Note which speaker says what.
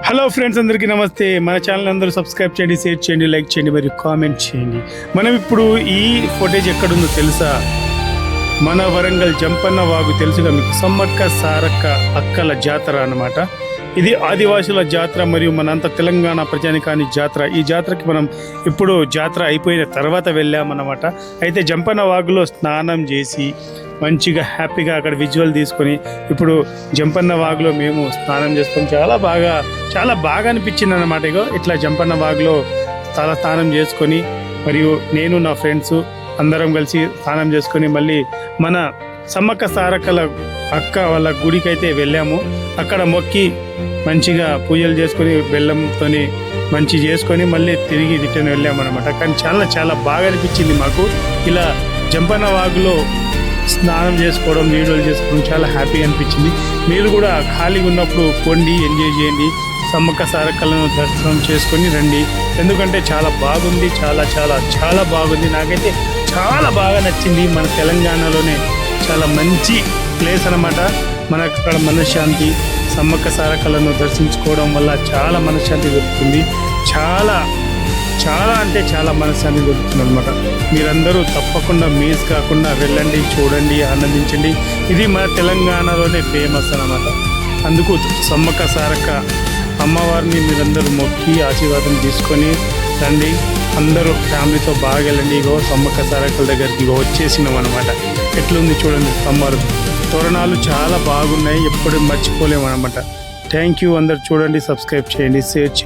Speaker 1: Hello friends, అందరికీ నమస్తే. మన ఛానల్ అందరూ సబ్స్క్రైబ్ చేయండి, షేర్ చేయండి, లైక్ చేయండి, మరియు కామెంట్ చేయండి. మనం ఇప్పుడు ఈ ఫుటేజ్ ఎక్కడుందో తెలుసా? మన వరంగల్ జంపన్న వాగు తెలుసుగా మీకు. సమ్మక్క సారక్క అక్కల జాతర అన్నమాట. ఇది ఆదివాసుల జాతర మరియు మనంతా తెలంగాణ ప్రజానికాని జాతర. ఈ జాతరకి మనం ఇప్పుడు జాతర అయిపోయిన తర్వాత వెళ్ళామన్నమాట. అయితే జంపన్న వాగులో స్నానం చేసి మంచిగా హ్యాపీగా అక్కడ విజువల్ తీసుకొని ఇప్పుడు జంపన్న వాగులో మేము స్నానం చేస్తాం. చాలా బాగా అనిపించింది అన్నమాట. ఇగో ఇట్లా జంపన్న వాగులో స్నానం చేసుకొని మరియు నేను నా ఫ్రెండ్స్ అందరం కలిసి స్నానం చేసుకొని మళ్ళీ మన సమ్మక్క సారక్కల అక్క వాళ్ళ గుడికి అయితే వెళ్ళాము. అక్కడ మొక్కి మంచిగా పూజలు చేసుకొని బెల్లంతో మంచి చేసుకొని మళ్ళీ తిరిగి రిటర్న్ వెళ్ళామన్నమాట. కానీ చాలా బాగా అనిపించింది మాకు. ఇలా జంపన్న వాగులో స్నానం చేసుకోవడం, వీడియోలు చేసుకోవడం చాలా హ్యాపీగా అనిపించింది. మీరు కూడా ఖాళీగా ఉన్నప్పుడు కొండి ఎంజాయ్ చేయండి. సమ్మక్క సారక్కలను దర్శనం చేసుకొని రండి. ఎందుకంటే చాలా బాగుంది, చాలా బాగుంది. నాకైతే చాలా బాగా నచ్చింది. మన తెలంగాణలోనే చాలా మంచి ప్లేస్ అన్నమాట. మనకు అక్కడ మనశ్శాంతి, సమ్మక్క సారక్కలను దర్శించుకోవడం వల్ల చాలా మనశ్శాంతి దొరుకుతుంది. చాలా అంటే చాలా మనశ్శాంతి దొరుకుతుంది అనమాట. మీరందరూ తప్పకుండా మిస్ కాకుండా వెళ్ళండి, చూడండి, ఆనందించండి. ఇది మన తెలంగాణలోనే ఫేమస్ అన్నమాట. అందుకు సమ్మక్క సారక్క అమ్మవారిని మీరందరూ మొక్కి ఆశీర్వాదం తీసుకొని రండి. అందరూ ఫ్యామిలీతో బాగా వెళ్ళండి. ఇగో సమ్మక్క సారక్కల దగ్గరికి ఇగో వచ్చేసినాం అనమాట. ఎట్లుంది చూడండి, అమ్మవారు తోరణాలు చాలా బాగున్నాయి, ఎప్పుడు మర్చిపోలేము అనమాట. Thank you. అందరు చూడండి, సబ్స్క్రైబ్ చేయండి, షేర్ చేయండి.